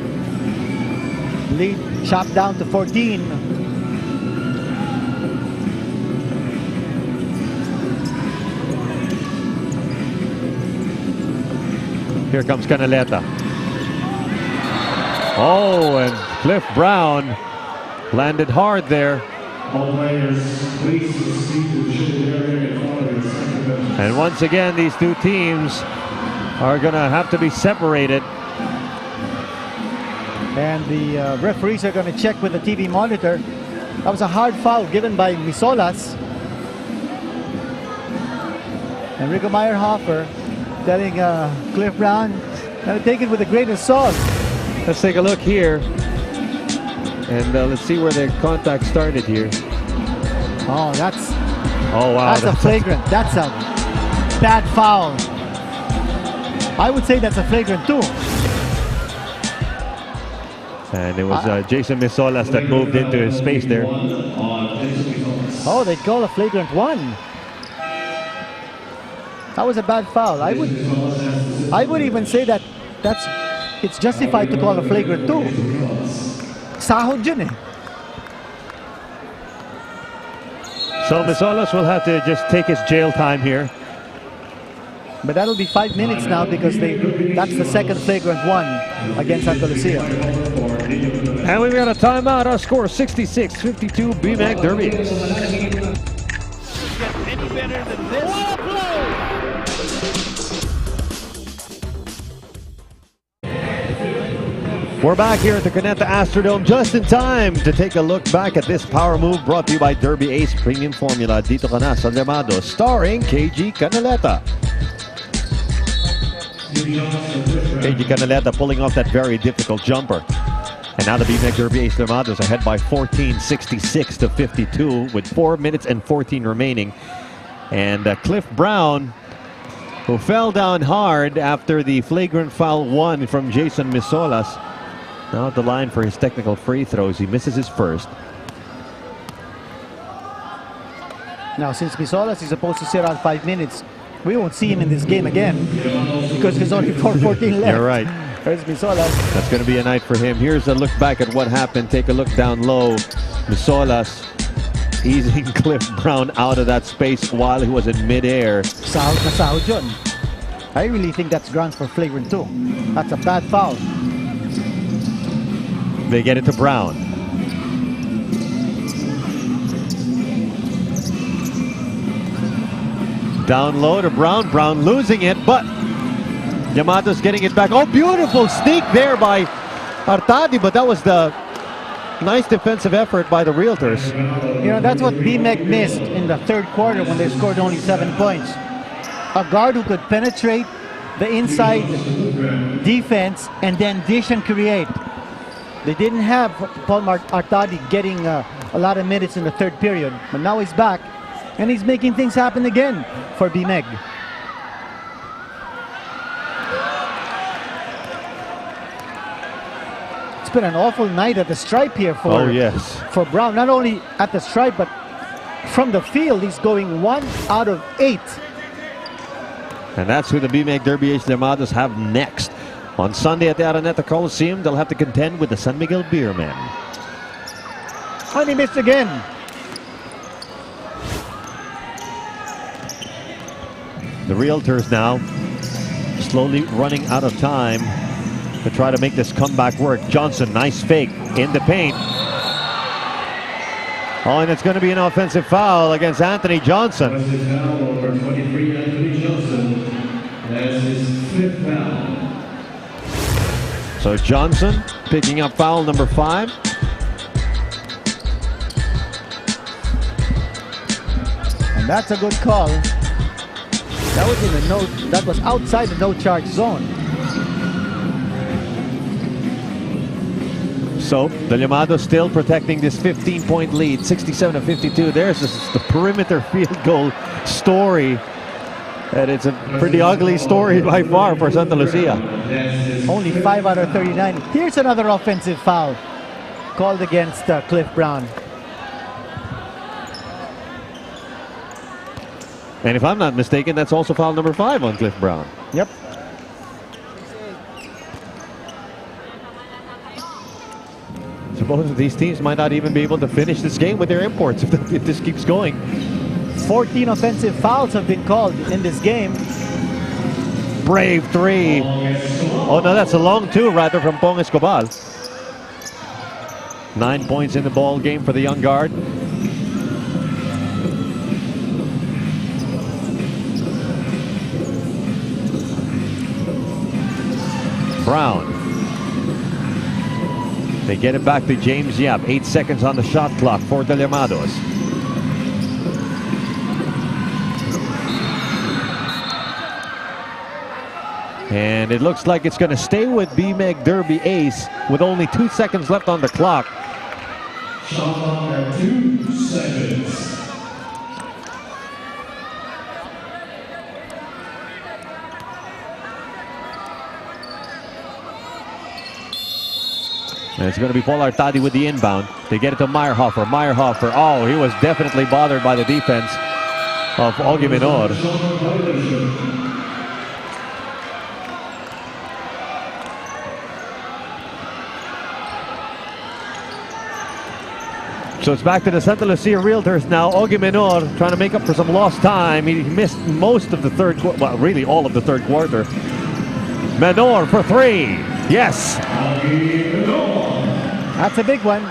C: Lead chopped down to 14.
B: Here comes Canaleta. Oh, and Cliff Brown landed hard there.
D: All players, please proceed to the shooting area in front of your second bench.
B: And once again, these two teams are going to have to be separated.
C: And the referees are going to check with the TV monitor. That was a hard foul given by Misolas. Enrico Meyerhofer telling Cliff Brown, gotta take it with a grain of salt.
B: Let's take a look here. And let's see where the contact started here.
C: Oh, that's...
B: Oh, wow.
C: That's a flagrant. That's a bad foul. I would say that's a flagrant too.
B: And it was Jason Misolas that moved into his space there.
C: Oh, they call a flagrant 1. That was a bad foul. I would even say that it's justified to call a flagrant 2. Sahod yun eh.
B: So Misolas will have to just take his jail time here.
C: But that'll be 5 minutes now because that's the second flagrant one against Santa Lucia.
B: And we've got a timeout. Our score 66-52 BMEG Derby.
C: Get any better than this?
B: We're back here at the Cuneta Astrodome just in time to take a look back at this power move brought to you by Derby Ace Premium Formula. Dito ka na sa LLAMADOS, starring KG Canaleta. KG Canaleta pulling off that very difficult jumper. And now the BMEG Derby Ace LLAMADOS ahead by 14, 66-52 with 4 minutes and 14 remaining. And Cliff Brown, who fell down hard after the flagrant foul one from Jason Misolas, now at the line for his technical free throws. He misses his first.
C: Now, since Misolas is supposed to sit out 5 minutes, we won't see him in this game again because there's only 4:14 left.
B: You're right.
C: There's Misolas.
B: That's going to be a night for him. Here's a look back at what happened. Take a look down low. Misolas easing Cliff Brown out of that space while he was in midair.
C: Sahod na sahod yun. I really think that's grounds for flagrant 2. That's a bad foul.
B: They get it to Brown. Down low to Brown. Brown losing it, but Yamato's getting it back. Oh, beautiful sneak there by Artadi, but that was the nice defensive effort by the Realtors.
C: You know, that's what BMEG missed in the third quarter when they scored only 7 points. A guard who could penetrate the inside defense and then dish and create. They didn't have Paul Artadi getting a lot of minutes in the third period, but now he's back and he's making things happen again for BMEG. It's been an awful night at the stripe here for, for Brown. Not only at the stripe, but from the field, he's going 1 out of 8.
B: And that's who the BMEG Derby Ace LLAMADOS have next. On Sunday at the Araneta Coliseum, they'll have to contend with the San Miguel Beermen.
C: And he missed again.
B: The Realtors now slowly running out of time to try to make this comeback work. Johnson, nice fake in the paint. Oh, and it's going to be an offensive foul against Anthony Johnson.
D: Number 23, Anthony Johnson. That's his 5th foul.
B: So Johnson picking up foul number 5.
C: And that's a good call. That was in the that was outside the no charge zone.
B: So the LLAMADOS still protecting this 15-point lead, 67-52. There's the perimeter field goal story. And it's a pretty ugly story by far for Santa Lucia.
C: Only 5 out of 39. Here's another offensive foul called against Cliff Brown.
B: And if I'm not mistaken, that's also foul number 5 on Cliff Brown.
C: Yep.
B: Both of these teams might not even be able to finish this game with their imports if this keeps going.
C: 14 offensive fouls have been called in this game.
B: Brave 3. Oh no, that's a long 2 rather from Pong Escobar. 9 points in the ball game for the young guard. Brown. They get it back to James Yap. 8 seconds on the shot clock for the LLAMADOS. And it looks like it's going to stay with BMEG Derby Ace with only 2 seconds left on the clock.
D: Shot clock at 2 seconds.
B: And it's going to be Paul Artadi with the inbound. They get it to Meyerhofer. Meyerhofer, oh, he was definitely bothered by the defense of Augie Menor. So it's back to the Santa Lucia Realtors now. Ogie Menor trying to make up for some lost time. He missed most of the third quarter, well, really all of the third quarter. Menor for three. Yes.
C: That's a big one.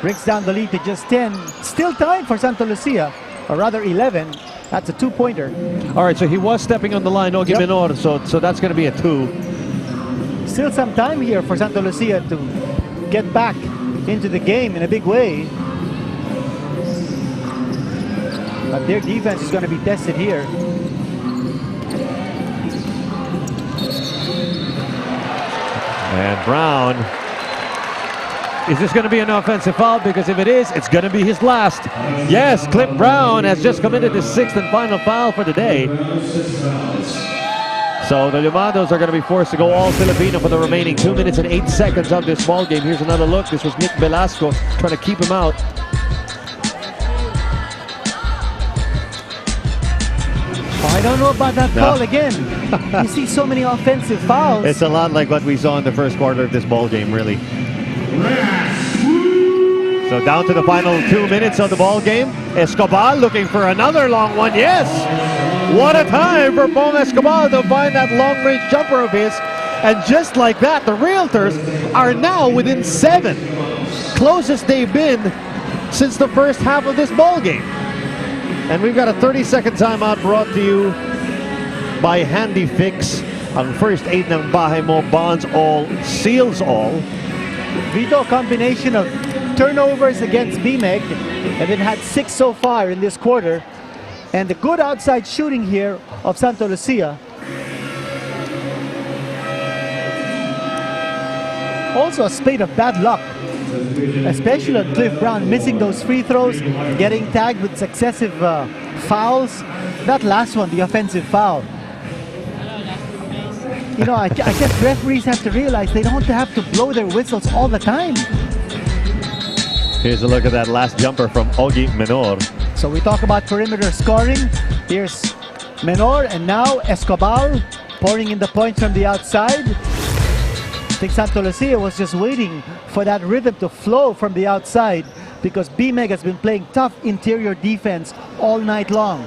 C: Brings down the lead to just 10. Still tied for Santa Lucia, or rather 11. That's a two-pointer.
B: All right, so he was stepping on the line, Ogie Menor, so that's going to be a 2.
C: Still some time here for Santa Lucia to get back into the game in a big way. But their defense is going to be tested here.
B: And Brown. Is this going to be an offensive foul? Because if it is, it's going to be his last. Yes, Cliff Brown has just committed his 6th and final foul for the day. So the LLAMADOS are going to be forced to go all Filipino for the remaining 2 minutes and 8 seconds of this ball game. Here's another look. This was Nick Velasco trying to keep him out.
C: I don't know about that call again. You see so many offensive fouls.
B: It's a lot like what we saw in the first quarter of this ball game, really. So down to the final 2 minutes of the ball game. Escobar looking for another long one. Yes! What a time for Bong Escobar to find that long-range jumper of his. And just like that, the Realtors are now within 7. Closest they've been since the first half of this ball game. And we've got a 30-second timeout brought to you by Handy Fix. Ang first 8 ng bahay mo, bonds all, seals all.
C: Vito, combination of turnovers against BMEG, and it had 6 so far in this quarter. And the good outside shooting here of Santa Lucia. Also a spate of bad luck, especially on Cliff Brown missing those free throws, getting tagged with successive fouls. That last one, the offensive foul. You know, I guess referees have to realize they don't have to blow their whistles all the time.
B: Here's a look at that last jumper from Ogie Menor.
C: So we talk about perimeter scoring. Here's Menor, and now Escobar pouring in the points from the outside. I think Santa Lucia was just waiting for that rhythm to flow from the outside because BMEG has been playing tough interior defense all night long.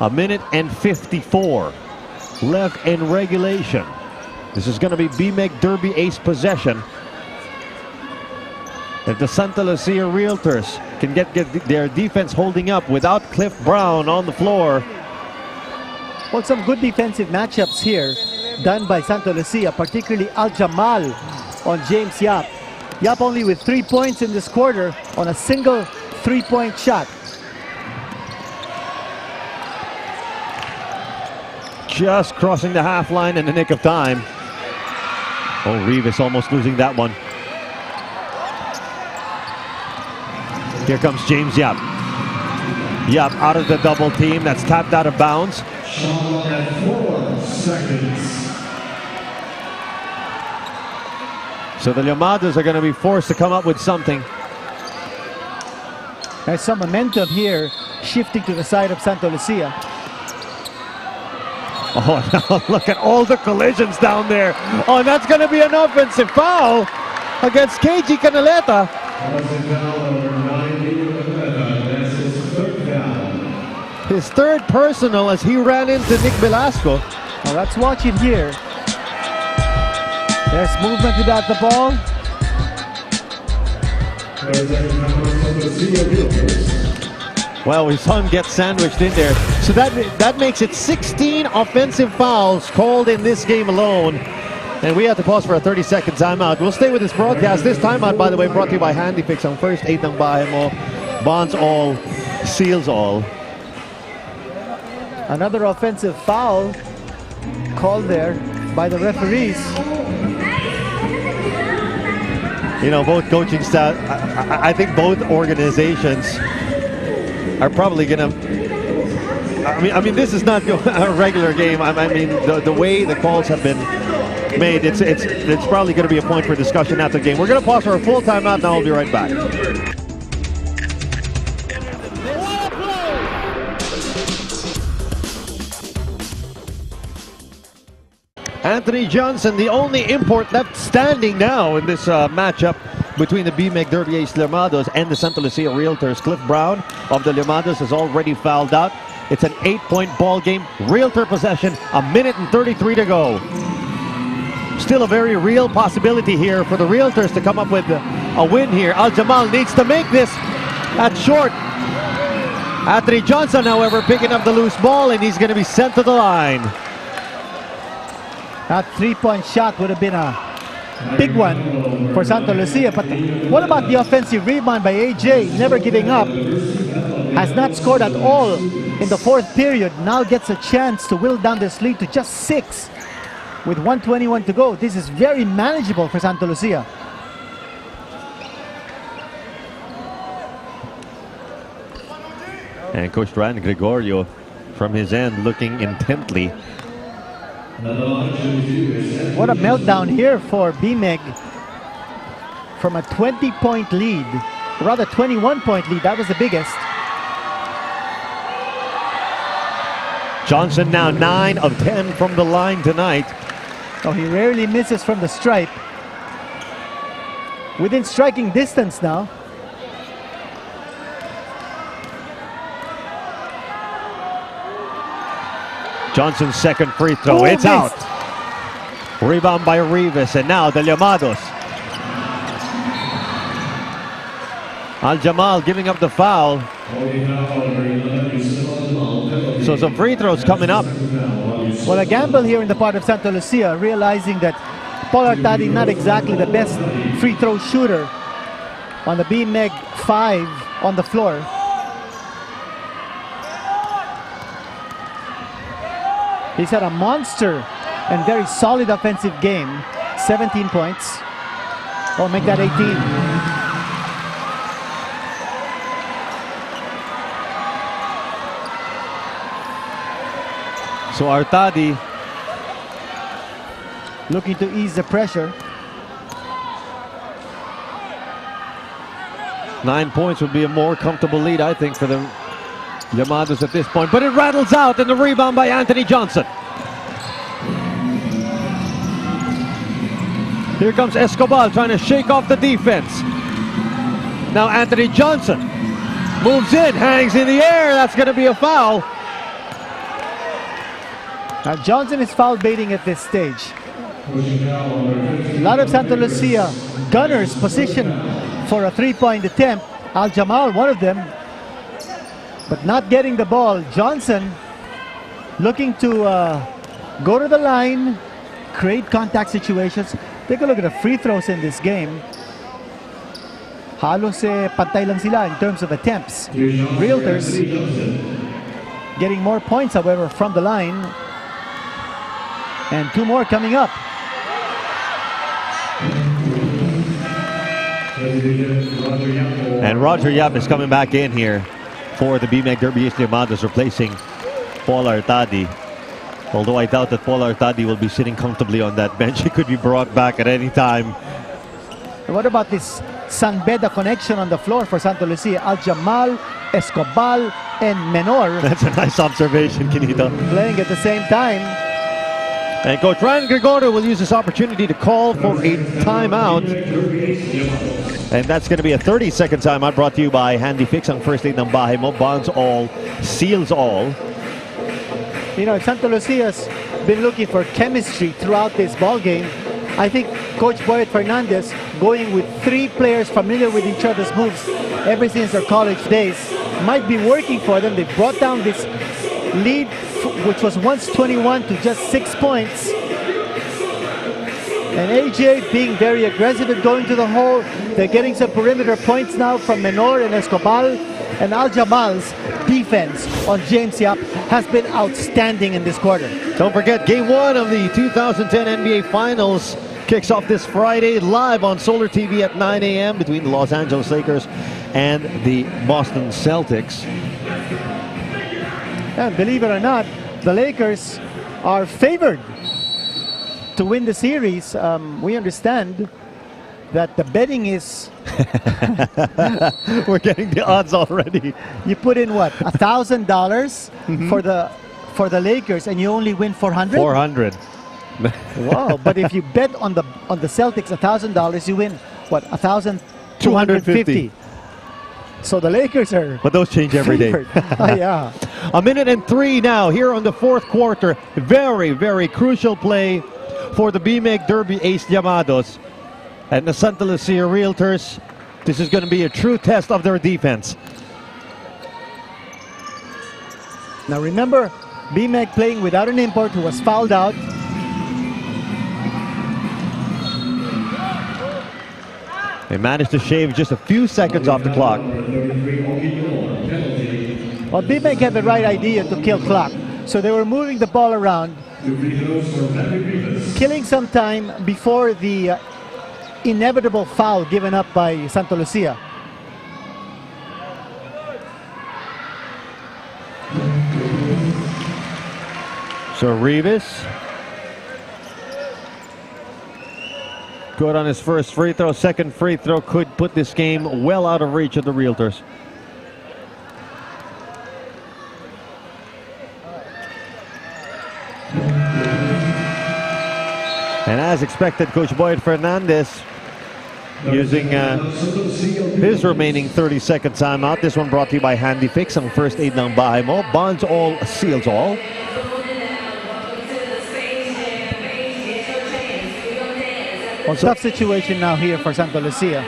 B: A minute and 54 left in regulation. This is going to be BMEG Derby Ace possession. If the Santa Lucia Realtors can get their defense holding up without Cliff Brown on the floor.
C: Well, some good defensive matchups here done by Santa Lucia, particularly Al-Jamal on James Yap. Yap only with 3 points in this quarter on a single 3-point shot.
B: Just crossing the half line in the nick of time. Oh, Rivas almost losing that one. Here comes James Yap. Yap out of the double team. That's tapped out of bounds.
D: 4 seconds.
B: So the LLAMADOS are going to be forced to come up with something.
C: There's some momentum here shifting to the side of Santa Lucia.
B: Oh, now look at all the collisions down there. Oh, and that's going to be an offensive foul against KG Canaleta. His third personal as he ran into Nick Velasco.
C: Now let's watch it here. There's movement without the ball.
B: Well, we saw him get sandwiched in there. So that makes it 16 offensive fouls called in this game alone. And we have to pause for a 30-second timeout. We'll stay with this broadcast. This timeout, by the way, brought to you by Handy Fix. Ang first 8 ng bahay mo, bonds all, seals all.
C: Another offensive foul called there by the referees.
B: You know, both coaching staff, I think both organizations are probably gonna. I mean, this is not a regular game. I mean, the way the calls have been made, it's probably going to be a point for discussion after the game. We're going to pause for a full timeout. Now we'll be right back. Anthony Johnson, the only import left standing now in this matchup between the BMEG Derby Ace LLAMADOS and the Santa Lucia Realtors. Cliff Brown of the LLAMADOS has already fouled out. It's an 8-point ball game. Realtor possession, 1:33 to go. Still a very real possibility here for the Realtors to come up with a win here. Al-Jamal needs to make this at short. Artadi Johnson, however, picking up the loose ball, and he's going to be sent to the line.
C: That 3-point shot would have been a big one for Santa Lucia. But what about the offensive rebound by AJ? Never giving up. Has not scored at all in the fourth period. Now gets a chance to whittle down this lead to just 6 with 1:21 to go. This is very manageable for Santa Lucia.
B: And Coach Ran Gregorio from his end looking intently.
C: What a meltdown here for BMEG. From a 20-point lead, rather 21-point lead, that was the biggest.
B: Johnson now 9 of 10 from the line tonight.
C: Oh, he rarely misses from the stripe. Within striking distance now.
B: Johnson's second free throw,
C: Oh,
B: it's
C: missed.
B: out. Rebound by Rivas, and now the LLAMADOS. Al-Jamal giving up the foul. So some free throws coming up.
C: Well, a gamble here in the part of Santa Lucia, realizing that Paul Artadi not exactly the best free throw shooter on the BMEG 5 on the floor. He's had a monster and very solid offensive game. 17 points. Oh, make that 18.
B: So Artadi
C: looking to ease the pressure.
B: 9 points would be a more comfortable lead, I think, for the LLAMADOS at this point. But it rattles out, and the rebound by Artadi Johnson. Here comes Escobar trying to shake off the defense. Now Artadi Johnson moves in, hangs in the air. That's going to be a foul.
C: Now Johnson is foul baiting at this stage. A lot of Santa Lucia gunners positioned for a three-point attempt. Al-Jamal, one of them, but not getting the ball. Johnson looking to go to the line, create contact situations. Take a look at the free throws in this game. Halos pantay lang sila in terms of attempts. Realtors getting more points, however, from the line. And 2 more coming up.
B: And Roger Yap is coming back in here for the BMEG Derby Ace LLAMADOS, replacing Paul Artadi. Although I doubt that Paul Artadi will be sitting comfortably on that bench. He could be brought back at any time.
C: And what about this San Beda connection on the floor for Santa Lucia? Al-Jamal, Escobar, and Menor
B: That's a nice observation, Kinito.
C: playing at the same time.
B: And Coach Ran Gregorio will use this opportunity to call for a timeout. And that's going to be a 30-second timeout brought to you by Handy Fix. Ang first aid ng bahay mo. Bonds all, seals all.
C: You know, Santa Lucia's been looking for chemistry throughout this ball game. I think Coach Boyet Fernandez going with 3 players familiar with each other's moves ever since their college days might be working for them. They brought down this lead, which was once 21, to just 6 points. And AJ being very aggressive at going to the hole. They're getting some perimeter points now from Menor and Escobar. And Al-Jamal's defense on James Yap has been outstanding in this quarter.
B: Don't forget, Game 1 of the 2010 NBA Finals kicks off this Friday live on Solar TV at 9 a.m. between the Los Angeles Lakers and the Boston Celtics.
C: And believe it or not, the Lakers are favored to win the series. We understand that the betting is
B: We're getting the odds already.
C: you put in what, $1,000 for the Lakers and you only win 400.
B: 400.
C: Wow! But if you bet on the Celtics $1,000, you win what, 1,250. So the Lakers are...
B: But those change every day.
C: Yeah.
B: 1:03 now here on the fourth quarter. Very, very crucial play for the BMEG Derby ace LLAMADOS. And the Santa Lucia Realtors, this is going to be a true test of their defense.
C: Now remember, BMEG playing without an import who was fouled out.
B: They managed to shave just a few seconds off the clock.
C: Well, BMEG had the right idea to kill clock. So they were moving the ball around, killing some time before the inevitable foul given up by Santa Lucia.
B: So Rivas good on his first free throw. Second free throw could put this game well out of reach of the Realtors. And as expected, Coach Boyd Fernandez using his remaining 30-second timeout. This one brought to you by Handy Fix, ang first aid ng bahay mo. Bonds all, seals all.
C: Well, tough situation now here for Santa Lucia.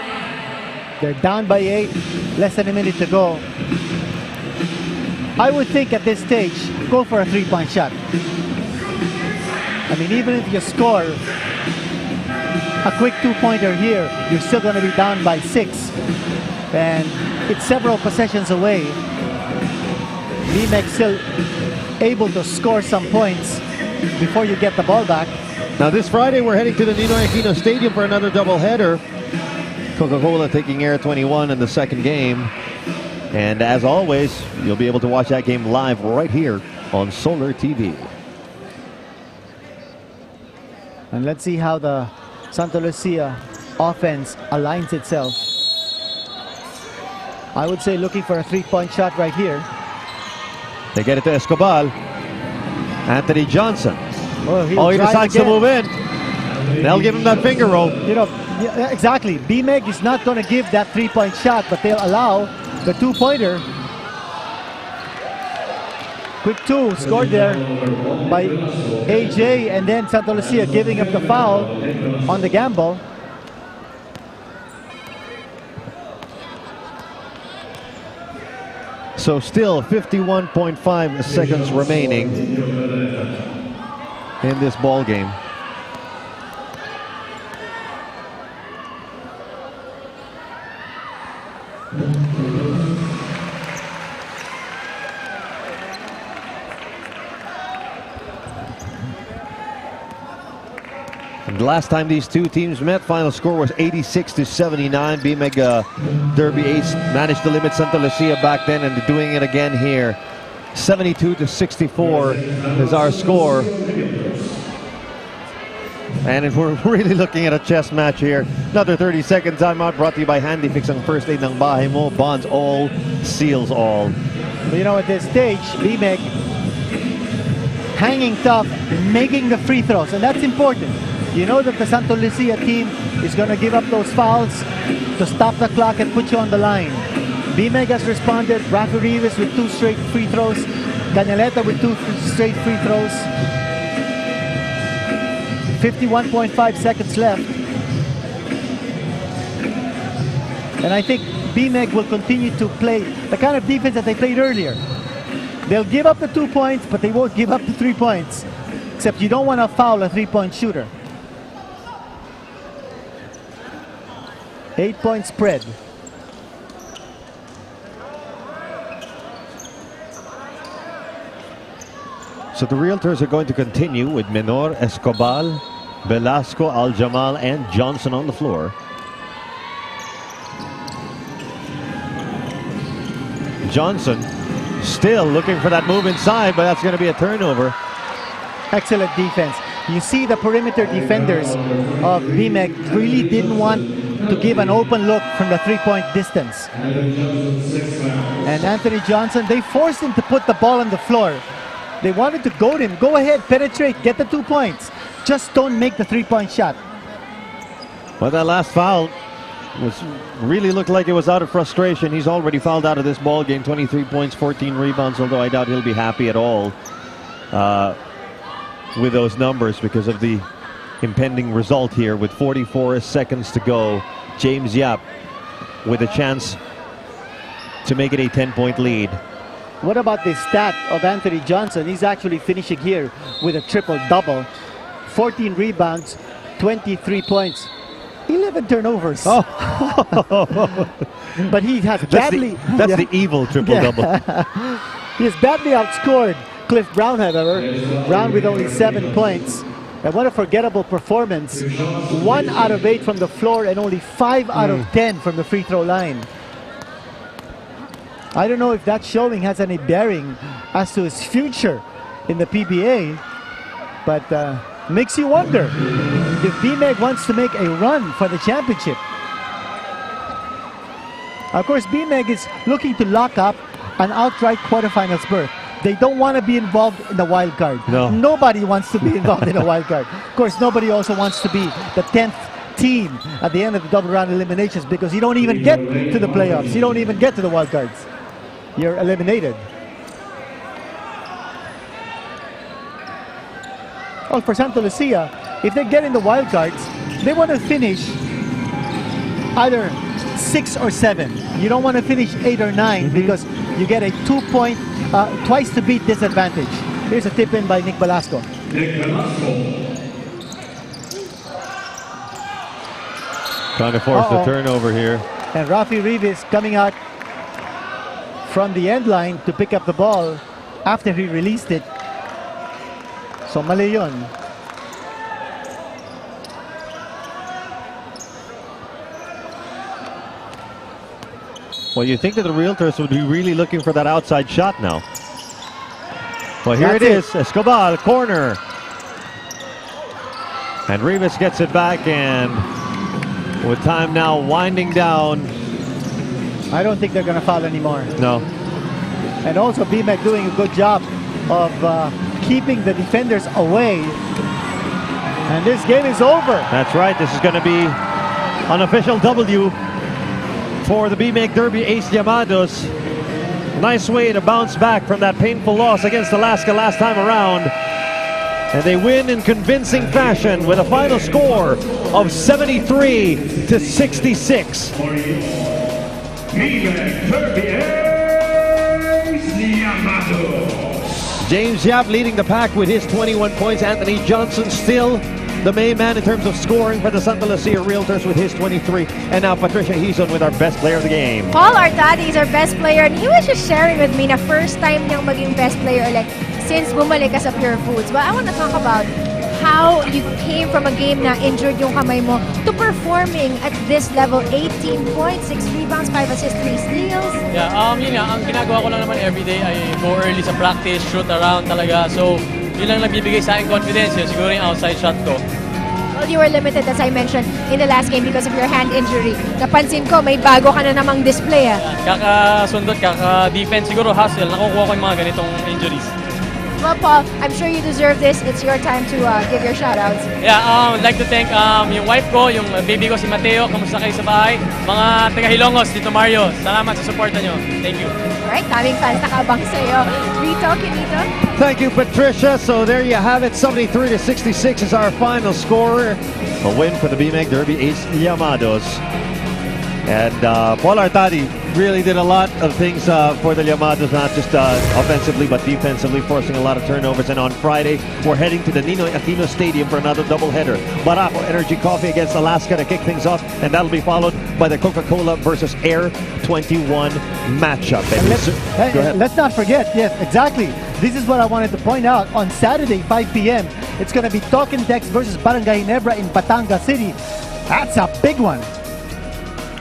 C: They're down by 8, less than a minute to go. I would think at this stage, go for a three-point shot. I mean, even if you score a quick two-pointer here, you're still going to be down by 6. And it's several possessions away. BMEG still able to score some points before you get the ball back.
B: Now this Friday, we're heading to the Ninoy Aquino Stadium for another doubleheader. Coca-Cola taking Air 21 in the second game. And as always, you'll be able to watch that game live right here on Solar TV.
C: And let's see how the Santa Lucia offense aligns itself. I would say looking for a three-point shot right here.
B: They get it to Escobar. Anthony Johnson.
C: Oh,
B: he decides to move in. They'll give him that finger roll.
C: You know, yeah, exactly. BMEG is not going to give that three-point shot, but they'll allow the two-pointer. Quick two scored there by AJ, and then Santa Lucia giving up the foul on the gamble.
B: So still 51.5 seconds remaining in this ball game. And the last time these two teams met, final score was 86-79. BMEG Derby Ace managed to limit Santa Lucia back then, and they're doing it again here. 72-64 is our score. And if we're really looking at a chess match here, another 30-second timeout brought to you by Handy Fix, ang first aid ng bahay mo. Bonds all, seals all.
C: But you know, at this stage, BMEG hanging tough, making the free throws, and that's important. You know that the Santa Lucia team is going to give up those fouls to stop the clock and put you on the line. BMEG has responded. Rafi Rivas with 2 straight free throws. Caneleta with 2 straight free throws. 51.5 seconds left. And I think BMEG will continue to play the kind of defense that they played earlier. They'll give up the 2 points, but they won't give up the 3 points. Except you don't want to foul a 3-point shooter. 8-point spread.
B: So the Realtors are going to continue with Menor, Escobar, Velasco, Aljamal, and Johnson on the floor. Johnson still looking for that move inside, but that's going to be a turnover.
C: Excellent defense. You see the perimeter defenders of BMEG really didn't want to give an open look from the 3-point distance. And Anthony Johnson, they forced him to put the ball on the floor. They wanted to goad him. Go ahead, penetrate, get the 2 points. Just don't make the 3-point shot.
B: Well, that last foul really looked like it was out of frustration. He's already fouled out of this ball game. 23 points, 14 rebounds, although I doubt he'll be happy at all with those numbers because of the impending result here with 44 seconds to go. James Yap with a chance to make it a 10-point lead.
C: What about the stat of Anthony Johnson? He's actually finishing here with a triple-double. 14 rebounds, 23 points, 11 turnovers.
B: Oh.
C: But he has badly...
B: That's the evil triple-double.
C: Yeah. He has badly outscored Cliff Brown, however. Brown with only 7 points. And what a forgettable performance. 1 out of 8 from the floor and only 5 out of 10 from the free throw line. I don't know if that showing has any bearing as to his future in the PBA, but makes you wonder if BMEG wants to make a run for the championship. Of course, BMEG is looking to lock up an outright quarterfinals berth. They don't want to be involved in the wild card.
B: No.
C: Nobody wants to be involved in a wild card. Of course, nobody also wants to be the 10th team at the end of the double round eliminations, because you don't even get to the playoffs. You don't even get to the wild cards. You're eliminated. Oh, for Santa Lucia, if they get in the wild cards, they want to finish either 6 or 7. You don't want to finish 8 or 9 because you get a 2-point, twice to beat disadvantage. Here's a tip in by Nick Velasco.
B: Trying to force the turnover here.
C: And Rafi Rivas coming out from the end line to pick up the ball after he released it. So mali yun.
B: Well, you think that the Realtors would be really looking for that outside shot now. Well, here it is. Escobar, corner. And Rivas gets it back, and with time now winding down.
C: I don't think they're going to foul anymore.
B: No.
C: And also BMEG doing a good job of keeping the defenders away. And this game is over.
B: That's right. This is going to be an official W for the BMEG Derby ace LLAMADOS. Nice way to bounce back from that painful loss against Alaska last time around. And they win in convincing fashion with a final score of 73-66.
D: BMEG Derby ace LLAMADOS.
B: James Yap leading the pack with his 21 points. Anthony Johnson still the main man in terms of scoring for the Santa Lucia Realtors with his 23. And now Patricia Hizon with our best player of the game.
A: Paul Artadi is our best player, and he was just sharing with me na first time niyang maging best player like since bumalik ka sa Pure Foods. But I want to talk about how you came from a game na injured yung kamay mo to performing at this level. 18 points, 6 rebounds, 5 assists, 3 steals.
E: Yeah, yun nga, ang ginagawa ko lang naman everyday ay go early sa practice, shoot around talaga. So, yun lang nagbibigay sa akin confidence, yun siguro yung outside shot ko.
A: Well, you were limited, as I mentioned, in the last game because of your hand injury. Napansin ko, may bago ka na namang display.
E: Kakasundot, kaka-defense siguro, hustle, nakukuha ko yung mga ganitong injuries.
A: Well, Paul, I'm sure you deserve this. It's your time to give your shoutouts.
E: Yeah, I'd like to thank yung wife ko, yung baby ko si Mateo. Kamusta kayo sa bahay? Mga taga-Hilongos, Tito Mario. Salamat sa suporta nyo. Thank you.
A: Alright, daming fans nakabang sa'yo. Vito, Kinito?
B: Thank you, Patricia. So there you have it. 73-66 is our final score. A win for the BMEG Derby ace LLAMADOS. And Paul Artadi really did a lot of things for the LLAMADOS, not just offensively but defensively, forcing a lot of turnovers. And on Friday, we're heading to the Ninoy Aquino Stadium for another doubleheader. Barako Energy Coffee against Alaska to kick things off, and that'll be followed by the Coca-Cola versus Air 21 matchup. And go ahead.
C: Let's not forget, yes, exactly. This is what I wanted to point out. On Saturday, 5 p.m., it's going to be Talking Tex versus Barangay Ginebra in Batangas City. That's a big one.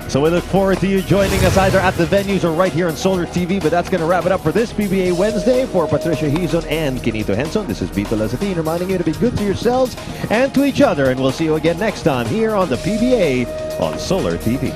B: So we look forward to you joining us either at the venues or right here on Solar TV. But that's going to wrap it up for this PBA Wednesday. For Patricia Hizon and Kinito Henson, this is Vito Lazatin reminding you to be good to yourselves and to each other. And we'll see you again next time here on the PBA on Solar TV.